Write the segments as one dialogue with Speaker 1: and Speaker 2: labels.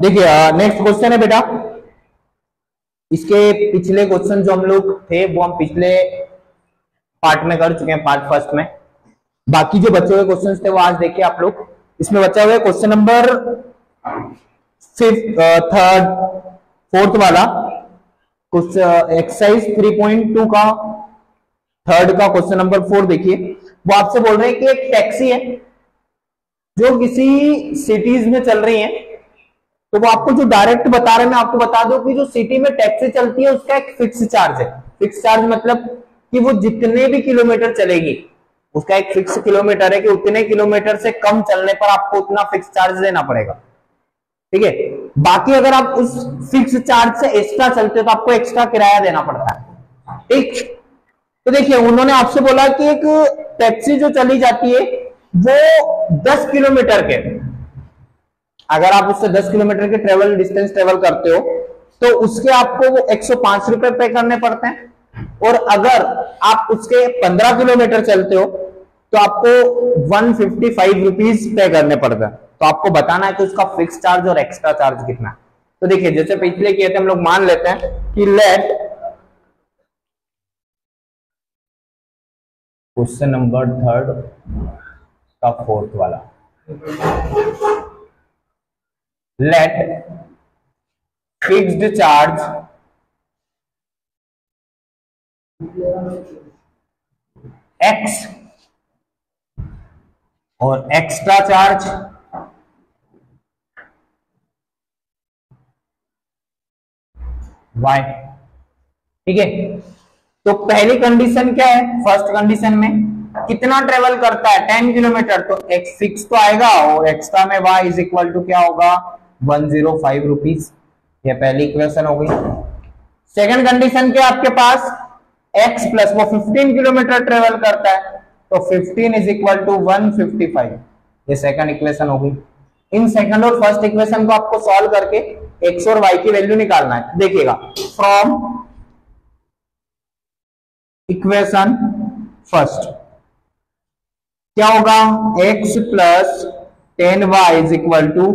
Speaker 1: देखिए next question है बेटा। इसके पिछले क्वेश्चन जो हम लोग थे वो हम पिछले पार्ट में कर चुके हैं, पार्ट फर्स्ट में। बाकी जो बचे हुए क्वेश्चंस थे वो आज देखिए आप लोग। इसमें बचा हुआ है क्वेश्चन नंबर थर्ड फोर्थ वाला कुछ एक्सरसाइज 3.2 का थर्ड का क्वेश्चन नंबर 4 देखिए। वो आपसे बोल रहे हैं कि एक टैक्सी है जो किसी सिटीज में चल रही है, तो वो आपको जो डायरेक्ट बता रहे हैं, मैं आपको बता दूं कि जो सिटी में टैक्सी चलती है उसका एक फिक्स चार्ज है। फिक्स चार्ज मतलब कि वो जितने भी किलोमीटर चलेगी उसका एक फिक्स किलोमीटर है कि उतने किलोमीटर से कम चलने पर आपको उतना फिक्स चार्ज देना पड़ेगा। ठीक है, बाकी अगर आप उस फिक्स चार्ज से एक्स्ट्रा चलते हो तो आपको एक्स्ट्रा किराया देना पड़ता है। ठीक, तो देखिए उन्होंने आपसे बोला कि एक टैक्सी जो चली जाती है वो 10 किलोमीटर के, अगर आप उससे 10 किलोमीटर के ट्रेवल डिस्टेंस ट्रेवल करते हो तो उसके आपको 105 रुपए पे करने पड़ते हैं, और अगर आप उसके 15 किलोमीटर चलते हो तो आपको 155 रुपीज पे करने पड़ते हैं। तो आपको बताना है कि उसका फिक्स चार्ज और एक्स्ट्रा चार्ज कितना है। तो देखिए जैसे पिछले किए थे हम लोग मान लेते हैं कि लेट क्वेश्चन नंबर थर्ड का फोर्थ वाला, लेट फिक्स्ड चार्ज एक्स और एक्स्ट्रा चार्ज वाई। ठीक है, तो पहली कंडीशन क्या है, फर्स्ट कंडीशन में कितना ट्रेवल करता है 10 किलोमीटर, तो एक्स फिक्स तो आएगा और एक्स्ट्रा में y इज इक्वल टू क्या होगा 105 रुपीज। यह पहली इक्वेशन हो गई। सेकंड कंडीशन क्या आपके पास, x प्लस वो 15 किलोमीटर ट्रेवल करता है तो 15 इज इक्वल टू 155। ये सेकंड इक्वेशन हो गई। इन सेकंड और फर्स्ट इक्वेशन को आपको सॉल्व करके x और y की वैल्यू निकालना है। देखिएगा फ्रॉम इक्वेशन फर्स्ट क्या होगा, x plus 10y is equal to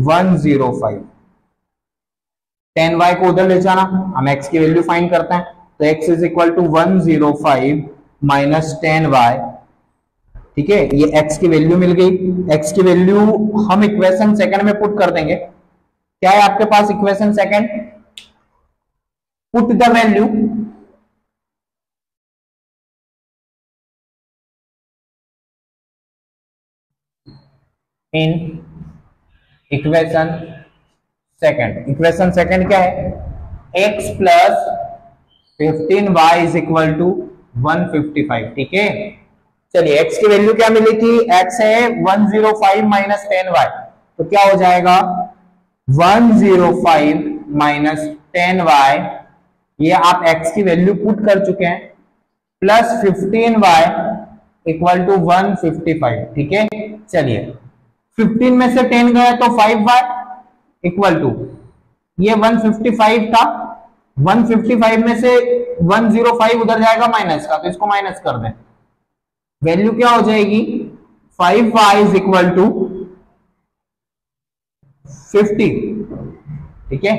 Speaker 1: 105। 10y को उधर ले जाना, हम x की वैल्यू फाइंड करते हैं, तो x is equal to 105 minus 10y। ठीक है, ये x की वैल्यू मिल गई। x की वैल्यू हम इक्वेशन सेकंड में पुट कर देंगे। क्या है आपके पास equation second, put the value in equation second. Equation second क्या है, x plus 15y is equal to 155। ठीक है, चलिए x की वैल्यू क्या मिली थी, x है 105 माइनस 10y, तो क्या हो जाएगा 105 माइनस 10y, ये आप x की वैल्यू पुट कर चुके हैं, प्लस 15y इक्वल टू 155। ठीक है, चलिए 15 में से 10 गया तो 5y इक्वल टू ये 155 था, 155 में से 105 उधर जाएगा माइनस का, तो इसको माइनस कर दें, वैल्यू क्या हो जाएगी 5y इज इक्वल टू 50। ठीक है,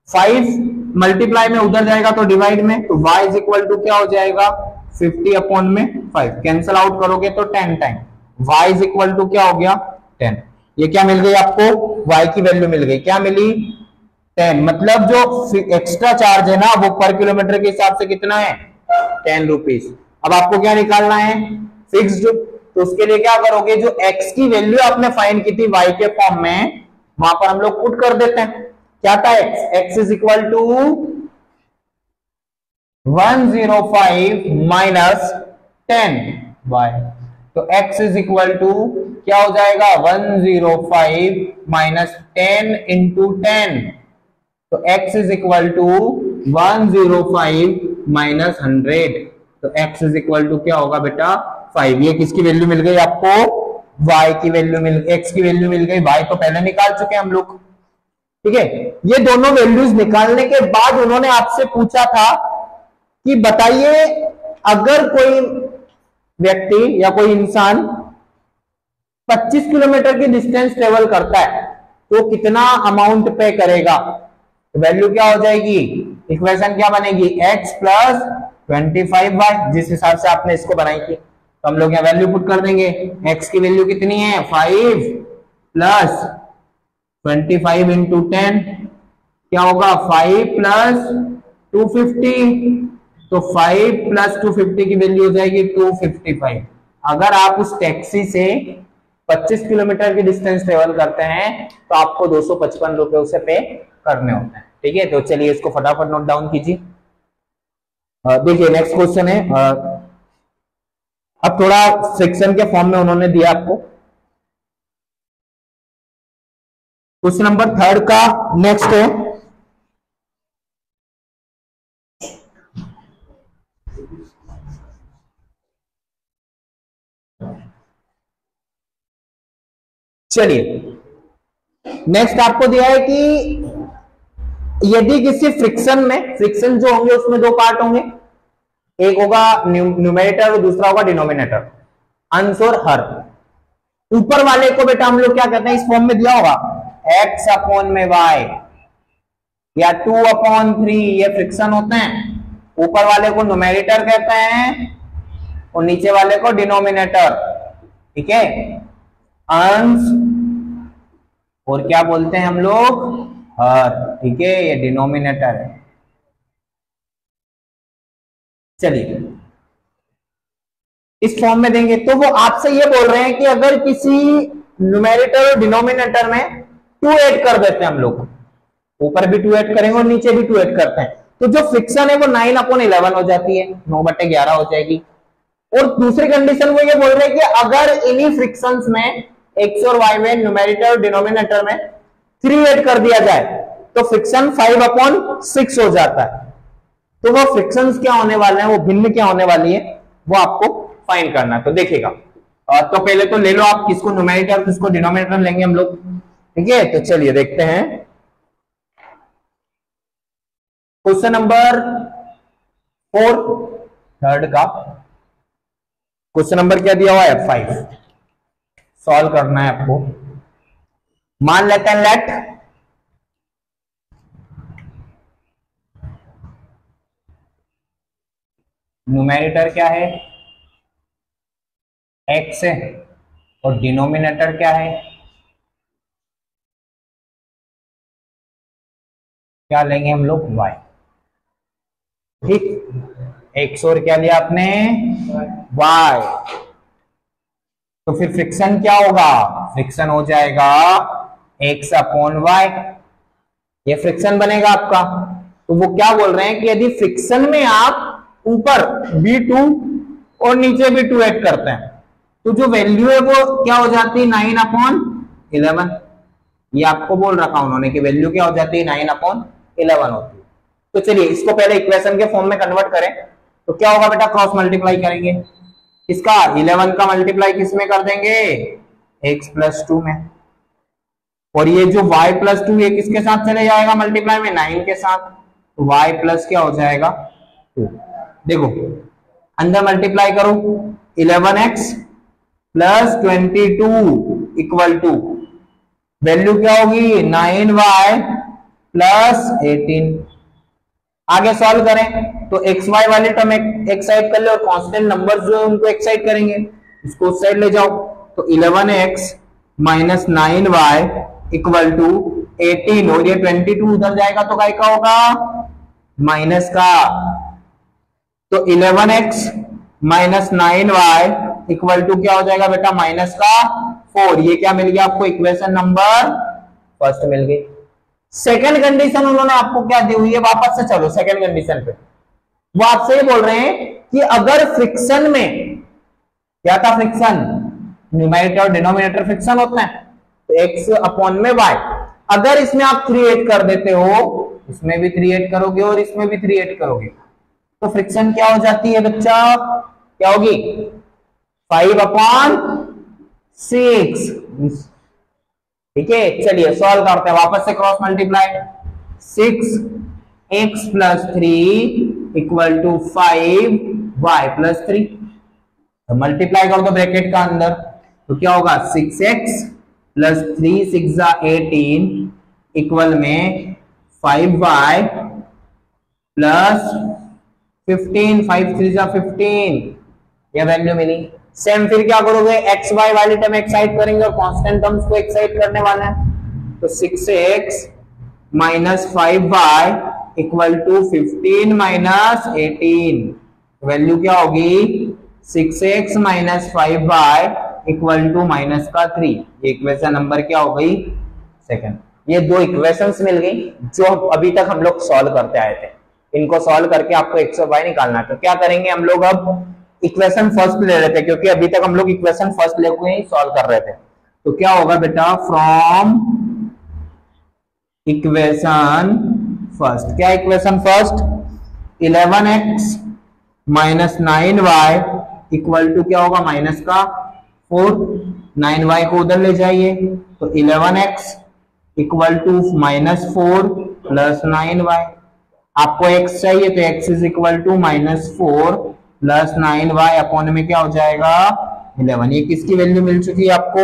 Speaker 1: 5 मल्टीप्लाई में उधर जाएगा तो डिवाइड में, तो y इज इक्वल टू क्या हो जाएगा 50 अपॉन में 5, कैंसल आउट करोगे तो 10 time y is equal to क्या हो गया 10। ये क्या मिल गई आपको, y की वैल्यू मिल गई, क्या मिली 10। मतलब जो एक्स्ट्रा चार्ज है ना वो पर किलोमीटर के हिसाब से कितना है 10 रुपीज। अब आपको क्या निकालना है फिक्स्ड, तो उसके लिए क्या करोगे, जो x की वैल्यू आपने फाइंड की थी y के फॉर्म में वहां पर हम लोग पुट कर देते हैं। क्या था x is equal to 105 minus 10y, तो x इज इक्वल टू क्या हो जाएगा 105 माइनस 10 इंटू 10, तो x is equal to 105 minus 100, तो x इज इक्वल टू क्या होगा बेटा 5। ये किसकी वैल्यू मिल गई आपको, y की वैल्यू मिल, x की वैल्यू मिल गई, y तो पहले निकाल चुके हैं हम लोग। ठीक है, ये दोनों वैल्यूज निकालने के बाद उन्होंने आपसे पूछा था कि बताइए अगर कोई व्यक्ति या कोई इंसान 25 किलोमीटर की डिस्टेंस ट्रेवल करता है तो कितना अमाउंट पे करेगा, तो वैल्यू क्या हो जाएगी, इक्वेशन क्या बनेगी, x प्लस 25y, जिस हिसाब से आपने इसको बनाई थी। तो हम लोग यहाँ वैल्यू पुट कर देंगे, x की वैल्यू कितनी है 5 प्लस 25 इंटू 10 क्या होगा 5 प्लस 250, तो 5 प्लस 250 की वैल्यू हो जाएगी 255। अगर आप उस टैक्सी से 25 किलोमीटर की डिस्टेंस ट्रेवल करते हैं तो आपको 255 रुपए उसे पे करने होते हैं। ठीक है, तो चलिए इसको फटाफट नोट डाउन कीजिए। देखिए नेक्स्ट क्वेश्चन है, अब थोड़ा फ्रिक्शन के फॉर्म में उन्होंने दिया आपको। क्वेश्चन नंबर 3 का नेक्स्ट है, चलिए नेक्स्ट आपको दिया है कि यदि किसी फ्रिक्शन में, फ्रिक्शन जो होंगे उसमें दो पार्ट होंगे, एक होगा न्यूमरेटर और दूसरा होगा डिनोमिनेटर, अंश और हर। ऊपर वाले को बेटा हम लोग क्या कहते हैं, इस फॉर्म में दिया होगा x अपॉन में y या 2/3, ये फ्रिक्शन होते हैं। ऊपर वाले को न्यूमरेटर कहते हैं और नीचे वाले को डिनोमिनेटर। ठीक है, अंश और क्या बोलते हैं हम लोग, हर। ठीक है, ये डिनोमिनेटर है। चलिए इस फॉर्म में देंगे तो वो आपसे ये बोल रहे हैं कि अगर किसी न्यूमेरेटर और डिनोमिनेटर में 2 ऐड कर देते हैं हम लोग, ऊपर भी 2 ऐड करेंगे और नीचे भी 2 ऐड करते हैं, तो जो फ्रिक्शन है वो 9/11 हो जाती है, 9/11 हो जाएगी। और दूसरी कंडीशन वो ये बोल रहे हैं कि अगर इन्हीं फ्रिक्शंस में x और y में न्यूमेरेटर और डिनोमिनेटर में 3 ऐड कर दिया जाए तो फ्रिक्शन 5/6 हो जाता है। तो वो फ्रिक्शंस क्या होने वाले हैं, वो भिन्न क्या होने वाली है, वो आपको फाइंड करना है। तो देखिएगा, तो पहले तो ले लो आप किसको न्यूमेरेटर किसको डिनोमिनेटर लेंगे हम लोग। ठीक है, तो चलिए देखते हैं क्वेश्चन नंबर 4 3 का क्वेश्चन नंबर क्या दिया हुआ है 5, सॉल्व करना है आपको। मान लेते हैं लेट न्यूमेरेटर क्या है x है और डिनोमिनेटर क्या है, क्या लेंगे हम लोग y। ठीक, x और क्या लिया आपने y, तो फिर फ्रिक्शन क्या होगा, फ्रिक्शन हो जाएगा x/y, ये फ्रिक्शन बनेगा आपका। तो वो क्या बोल रहे हैं कि यदि फ्रिक्शन में आप ऊपर v2 और नीचे भी 2 ऐड करते हैं तो जो वैल्यू है वो क्या हो जाती है 9/11। ये आपको बोल रखा उन्होंने कि वैल्यू क्या हो जाती है 9/11 होती है। तो चलिए इसको पहले इक्वेशन के फॉर्म में कन्वर्ट करें, तो क्या होगा बेटा, क्रॉस मल्टीप्लाई करेंगे, इसका 11 का मल्टीप्लाई किस में कर देंगे, x+2 में, और ये जो y+2 ये किसके साथ चले जाएगा मल्टीप्लाई में, 9 के साथ, तो y प्लस क्या हो जाएगा 2। देखो अंदर मल्टीप्लाई करो, 11x plus 22 equal to value क्या होगी 9y प्लस 18। आगे सॉल्व करें तो एक्स वाई वाली टर्म एक साइड कर ले और कांस्टेंट नंबर जो है उनको एक साइड करेंगे, इसको उस साइड ले जाओ, तो 11x minus 9y equal to 18 और ये 22 उधर जाएगा तो काय का होगा माइनस का, तो 11x minus 9y equal to क्या हो जाएगा बेटा माइनस का 4। ये क्या मिल गया आपको, इक्वेशन नंबर फर्स्ट मिल गई। सेकंड कंडीशन उन्होंने आपको क्या दी हुई है, वापस से चलो सेकंड कंडीशन पे, वो आपसे ये बोल रहे हैं कि अगर फ्रिक्शन में क्या था, फ्रिक्शन न्यूमरेटर और डिनोमिनेटर फ्रिक्शन होता है, तो x अपॉन में y, अगर इसमें आप 3 ऐड कर देते हो, इसमें भी 3 ऐड करोगे और इसमें भी 3 ऐड करोगे, तो फ्रिक्शन क्या हो जाती है बच्चा, क्या होगी 5/6। ठीक है, चलिए सॉल्व करते हैं, वापस से cross multiply, 6x plus 3 equal to 5y plus 3, तो मल्टीप्लाई कर दो ब्रैकेट का अंदर, तो क्या होगा 6x प्लस 3 6 18 इक्वल में 5y प्लस 15, 5 3 15, ये वैल्यू मिली। सेम फिर क्या करोगे, एक्स वाई वाली टर्म एक्साइट करेंगे और कांस्टेंट टर्म्स को एक्साइट करने वाला है। तो 6x minus 5y equal to 15 minus 18, value क्या होगी 6x minus 5y equal to minus का 3। ये इक्वेशन नंबर क्या हो गई, सेकंड। ये दो इक्वेशंस मिल गई जो अभी तक हम लोग सॉल्व करते आए थे। इनको सॉल्व करके आपको एक्स और वाई निकालना है। तो क्या करेंगे हम लोग, अब इक्वेशन फर्स्ट ले रहे थे क्योंकि अभी तक हम लोग इक्वेशन फर्स्ट लेके ही सॉल्व कर रहे थे। तो क्या होगा बेटा, फ्रॉम इक्वेशन फर्स्ट, क्या equation first, 11x minus 9y equal to क्या होगा माइनस का 4, 9y को उधर ले जाइए तो 11x equal to minus 4 plus 9y। आपको x चाहिए तो x is equal to minus 4 plus 9y upon में क्या हो जाएगा 11। ये किसकी वैल्यू मिल चुकी है आपको,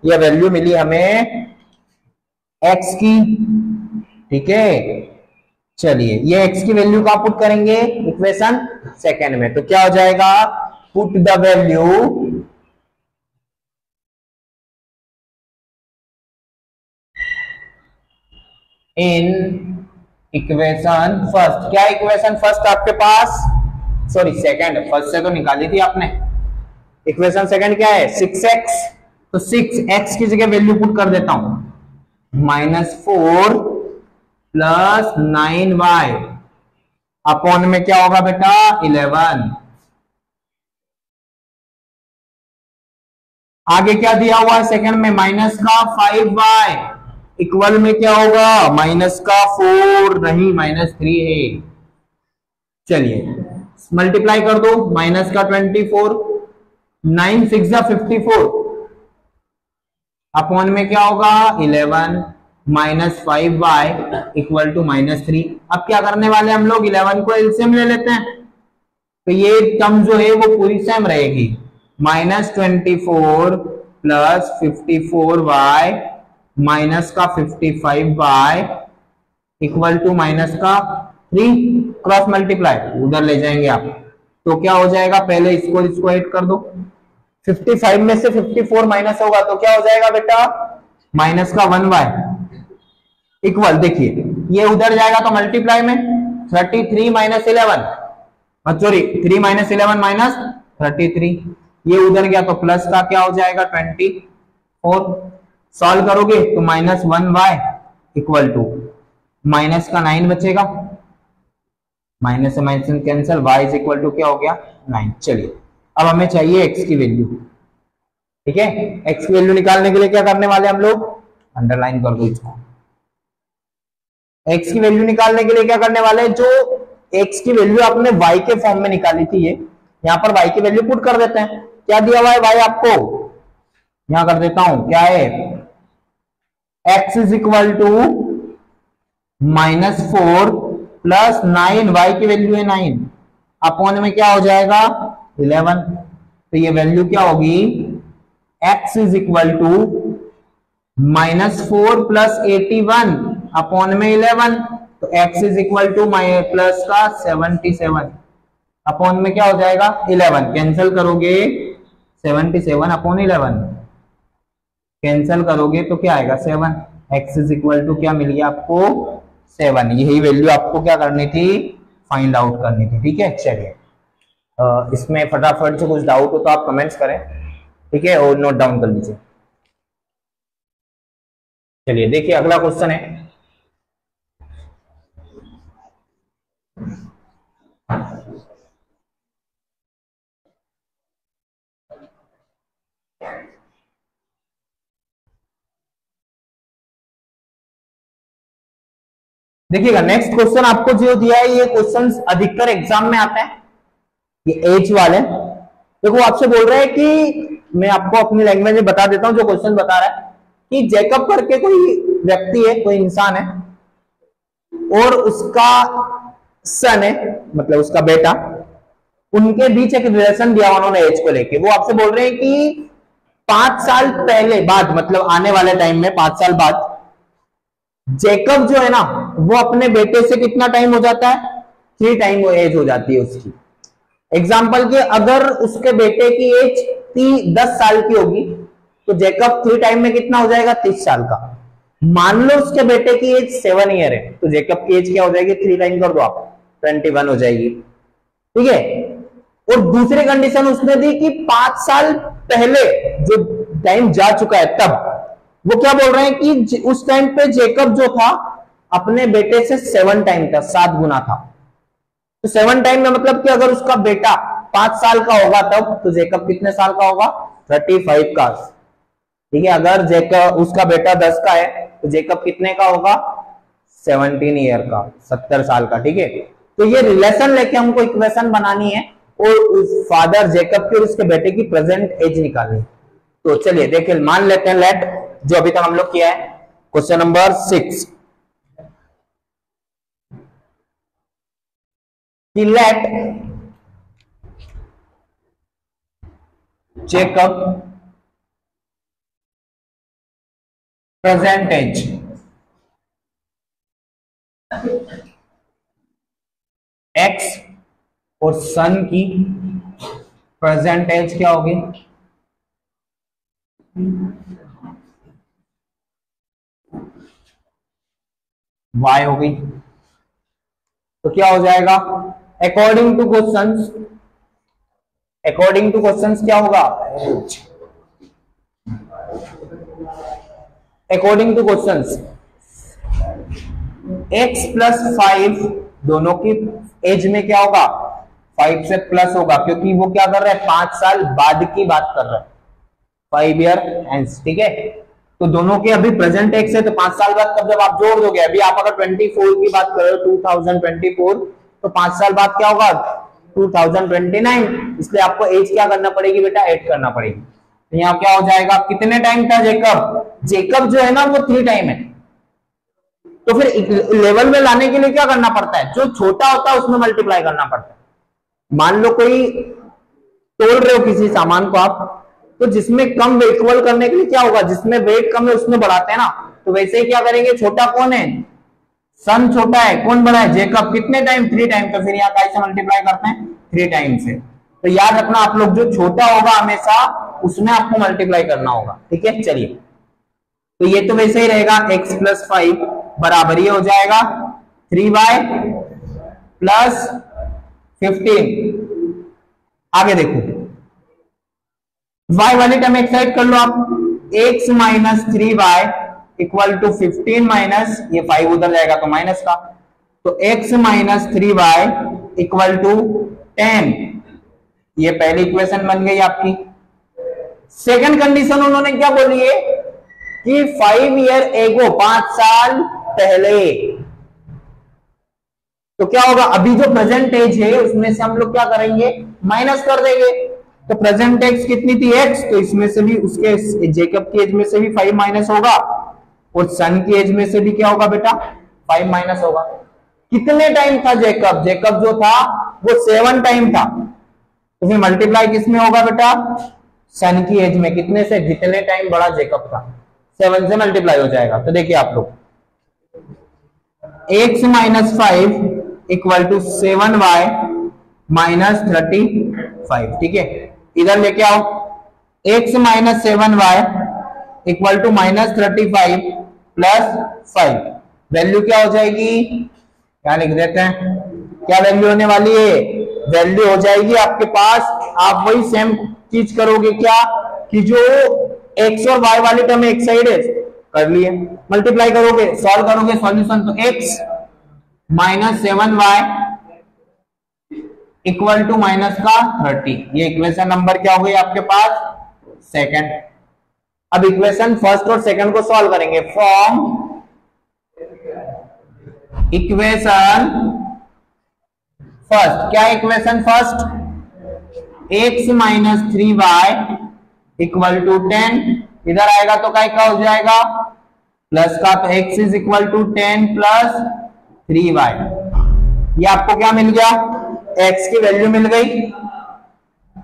Speaker 1: ये वैल्यू मिली हमें x की, ठीक है। चलिए ये x की वैल्यू का पुट करेंगे इक्वेशन सेकेंड में, तो क्या हो जाएगा, put the value in equation first. क्या इक्वेशन फर्स्ट आपके पास, सॉरी सेकंड, फर्स्ट से तो निकाली थी आपने। इक्वेशन सेकंड क्या है 6x, तो 6x की जगह वैल्यू पुट कर देता हूं माइनस 4 प्लस 9y अपॉन में क्या होगा बेटा 11। आगे क्या दिया हुआ है सेकंड में, माइनस का 5y इक्वल में क्या होगा माइनस का 4, नहीं माइनस 3 है। चलिए मल्टीप्लाई कर दो, माइनस का 24, 9 6 54 अपॉन में क्या होगा 11 minus 5y equal to minus 3। अब क्या करने वाले हम लोग, 11 को एलसीएम ले लेते हैं, तो ये टर्म जो है वो पूरी सेम रहेगी, माइनस 24 प्लस 54y माइनस का 55y इक्वल टू माइनस का 3, क्रॉस मल्टीप्लाई उधर ले जाएंगे आप, तो क्या हो जाएगा, पहले इसको ऐड कर दो, 55 में से 54 माइनस होगा तो क्या हो जाएगा बेटा माइनस का 1y इक्वल, देखिए ये उधर जाएगा तो मल्टीप्लाई में 33 माइनस 11, सॉरी 3 माइनस 11 माइनस 33, ये उधर गया तो प्लस का क्या हो जाएगा 24, सॉल्व करोगे तो minus 1y equal to minus का 9 बचेगा, माइनस से minus cancel, y is equal to क्या हो गया 9। चलिए अब हमें चाहिए x की वैल्यू, ठीक है। x की वैल्यू निकालने के लिए क्या करने वाले हम लोग, अंडरलाइन कर दो इसको। x की वैल्यू निकालने के लिए क्या करने वाले, जो x की वैल्यू आपने y के फॉर्म में निकाली थी, ये यहां पर y की वैल्यू पुट कर देते हैं। क्या दिया हुआ है y आपको, यहां कर देता हूं, क्या है x is equal to minus 4 plus 9, y की वैल्यू है 9 अपॉन में क्या हो जाएगा 11, तो ये वैल्यू क्या होगी x is equal to minus 4 plus 81 upon में 11, तो x is equal to plus का 77 अपॉन में क्या हो जाएगा 11, कैंसिल करोगे 77 अपॉन 11 कैंसिल करोगे तो क्या आएगा 7, x इज इक्वल टू क्या मिल गया आपको 7। यही वैल्यू आपको क्या करनी थी, फाइंड आउट करनी थी, ठीक है। चलिए इसमें फटाफट से कुछ डाउट हो तो आप कमेंट्स करें, ठीक है, और नोट डाउन कर लीजिए। चलिए देखिए अगला क्वेश्चन है, देखिएगा नेक्स्ट क्वेश्चन आपको जो दिया है, ये क्वेश्चंस अधिकतर एग्जाम में आते हैं, ये एज वाले। देखो आपसे बोल रहे हैं कि मैं आपको अपनी लैंग्वेज में बता देता हूं जो क्वेश्चन बता रहा है कि जैकब करके कोई व्यक्ति है, कोई इंसान है और उसका सन है, मतलब उसका बेटा, उनके बीच एक रिलेशन दिया उन्होंने एज को लेके। वो आपसे बोल रहे हैं कि 5 साल पहले बाद, मतलब आने वाले टाइम में 5 साल बाद जेकब जो है ना वो अपने बेटे से कितना टाइम हो जाता है, 3 टाइम वो एज हो जाती है उसकी। एग्जाम्पल के अगर उसके बेटे की एज 10 साल की होगी तो जेकब 3 टाइम में कितना हो जाएगा, 30 साल का। मान लो उसके बेटे की एज 7 ईयर है तो जेकब की एज क्या हो जाएगी, 3 टाइम कर दो आप, 21 हो जाएगी। ठीक है। और दूसरी कंडीशन उसने दी कि 5 साल पहले जो टाइम जा चुका है तब वो क्या बोल रहे हैं कि उस टाइम पे जेकब जो था अपने बेटे से 7 टाइम था, 7 गुना था। तो 7 टाइम में मतलब कि अगर उसका बेटा 5 साल का होगा तब तो जेकब कितने साल का होगा, 35 का। ठीक है। अगर जेकब उसका बेटा 10 का है तो जेकब कितने का होगा, 17 ईयर का, 70 साल का। ठीक है। तो ये रिलेशन लेके हमको इक्वेशन बनानी है और उस फादर जेकब की और उसके बेटे की प्रेजेंट एज निकालनी। तो चलिए देखिए, मान लेते हैं लेट, जो अभी तक हम लोग किया है, क्वेश्चन नंबर 6 कि let Jacob present age X और सन की प्रेजेंट एज क्या होगी, y हो गई। तो क्या हो जाएगा, अकॉर्डिंग टू क्वेश्चंस, क्या होगा, according two questions x plus 5 दोनों की एज में क्या होगा, 5 से प्लस होगा, क्योंकि वो क्या कर रहा है, 5 साल बाद की बात कर रहा है, 5 ईयर हेंस। ठीक है। तो दोनों के अभी प्रेजेंट एक्स है तो 5 साल बाद तब जब आप जोड़ दोगे, अभी आप अगर 24 की बात कर रहे हो 2024 तो 5 साल बाद क्या होगा, 2029। इसलिए आपको एज क्या करना पड़ेगी बेटा, ऐड करना पड़ेगी। तो यहाँ क्या हो जाएगा, कितने टाइम था जेकब जो है ना वो 3 टाइम है। तो फिर लेवल में लाने के लिए क्या करना पड़ता है, जो छोटा होता है उसमें मल्टीप्लाई करना पड़ता है। मान लो कोई तोल रहे हो किसी सामान को आप, तो जिसमें कम वेट इक्वल करने के लिए क्या होगा, जिसमें वेट कम है उसमें बढ़ाते हैं ना, तो वैसे ही क्या करेंगे, छोटा कौन है, सन छोटा है, कौन बड़ा है, जेकब। कितने टाइम, 3 टाइम। तो फिर यहाँ कैसे मल्टीप्लाई करते हैं, 3 टाइम से। तो याद रखना आप लोग, जो छोटा होगा हमेशा उसमें आपको मल्टीप्लाई करना होगा। ठीक है। चलिए, तो ये तो वैसे ही रहेगा, x प्लस 5 बराबर ये हो जाएगा 3y प्लस 15। आगे देखो, y वाली टर्म एक साइड कर लो आप, x minus 3y equal to 15 minus ये 5 उधर जाएगा तो माइनस का, तो x minus 3y equal to 10। ये पहली इक्वेशन बन गई आपकी। सेकंड कंडीशन उन्होंने क्या बोली है कि 5 ईयर एगो, 5 साल पहले। तो क्या होगा, अभी जो प्रेजेंट एज है उसमें से हम लोग क्या करेंगे, माइनस कर देंगे। तो प्रेजेंट एज कितनी थी, x, तो इसमें से भी उसके जेकब की एज में से भी 5 माइनस होगा और सन की एज में से भी क्या होगा बेटा, 5 माइनस होगा। कितने टाइम था जेकब जो था वो 7 टाइम था। तो फिर मल्टीप्लाई किसमें होगा बेटा, सन की एज में। कितने से, जितने टाइम बड़ा जेकब था, 7 से मल्टीप्लाई हो जाएगा। तो देखिए आप लोग, x minus 5 equal to 7y minus 35। ठीक है। इधर लेके आओ, x minus 7y equal to minus 35 plus 5। Value क्या हो जाएगी, क्या लिख देते हैं, क्या वैल्यू होने वाली है, वैल्यू हो जाएगी आपके पास, आप वही सेम चीज करोगे क्या, कि जो x और y वाली टर्म एक साइड है कर लिए, मल्टीप्लाई करोगे, सॉल्व करोगे, सॉल्यूशन तो x minus 7y equal to minus का 30। ये इक्वेशन नंबर क्या हो गई आपके पास, सेकंड। अब इक्वेशन फर्स्ट और सेकंड को सॉल्व करेंगे। फ्रॉम इक्वेशन फर्स्ट, क्या equation first, x minus 3y equal to 10, इधर आएगा तो क्या हो जाएगा, प्लस का, तो x is equal to 10 plus 3y। ये आपको क्या मिल गया, x की वैल्यू मिल गई।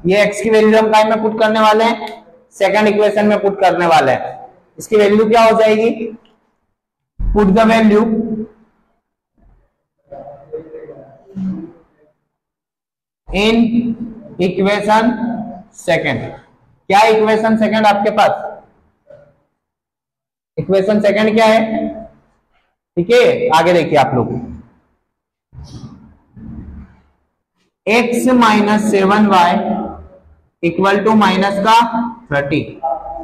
Speaker 1: ये x की वैल्यू हम काय में पुट करने वाले हैं, सेकंड इक्वेशन में पुट करने वाले हैं। इसकी वैल्यू क्या हो जाएगी, put the value in equation second. क्या इक्वेशन सेकंड आपके पास, इक्वेशन सेकंड क्या है, ठीक है आगे देखिए आप लोग, x minus 7y equal to minus का 30।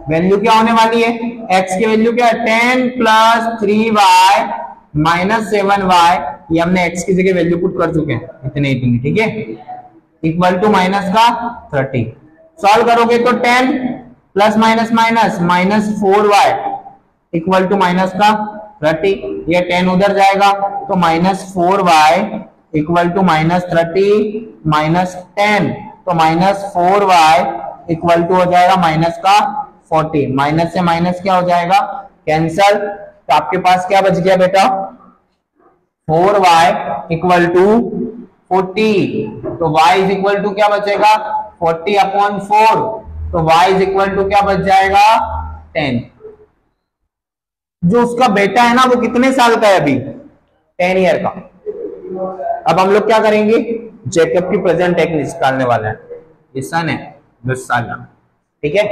Speaker 1: वैल्यू क्या होने वाली है, x की वैल्यू क्या है 10 प्लस 3y माइनस 7y, ये हमने x की जगह वैल्यू पुट कर चुके हैं इतने, ठीक है, इक्वल टू माइनस का 30। सॉल्व करोगे तो 10 plus minus minus minus 4y equal to minus का 30, ये 10 उधर जाएगा तो minus 4y equal to minus 30 minus 10, तो माइनस 4y इक्वल टू हो जाएगा माइनस का 40। माइनस से माइनस क्या हो जाएगा, कैंसल, तो आपके पास क्या बच गया बेटा 4y इक्वल टू 40, तो y इज इक्वल टू क्या बचेगा 40 अपॉन 4, तो y इज इक्वल टू क्या बच जाएगा 10। जो उसका बेटा है ना वो कितने साल का है अभी, 10 ईयर का। अब हम लोग क्या करेंगे, जैकब की प्रेजेंट एज निकालने वाले हैं, ये सन है 10 साल का, ठीक है।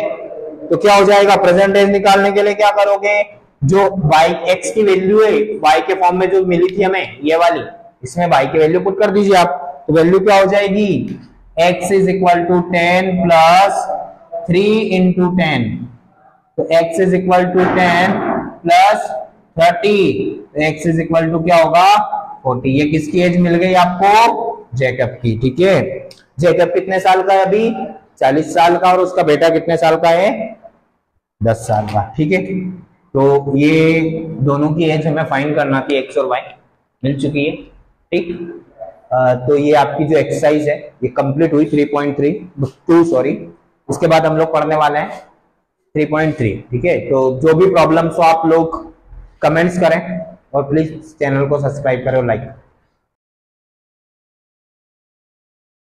Speaker 1: तो क्या हो जाएगा, प्रेजेंट एज निकालने के लिए क्या करोगे, जो y x की वैल्यू है y के फॉर्म में जो मिली थी हमें ये वाली, इसमें y की वैल्यू पुट कर दीजिए आप, तो वैल्यू क्या हो जाएगी x is equal to 10 plus 3 into 10, तो x is equal to 10 plus 30, x is equal to क्या होगा 40। ये किसकी एज मिल गई आपको, जैकब की, ठीक है। जैकब कितने साल का है अभी 40 साल का, और उसका बेटा कितने साल का है 10 साल का, ठीक है। तो ये दोनों की एज हमें फाइंड करना थी, x और y मिल चुकी है, ठीक। तो ये आपकी जो एक्सरसाइज है ये कंप्लीट हुई 3.2 सॉरी। उसके बाद हम लोग पढ़ने वाले हैं 3.3, ठीक है। तो जो भी प्रॉब्लम्स हो आप लोग कमेंट्स करें और प्लीज चैनल को सब्सक्राइब करें और लाइक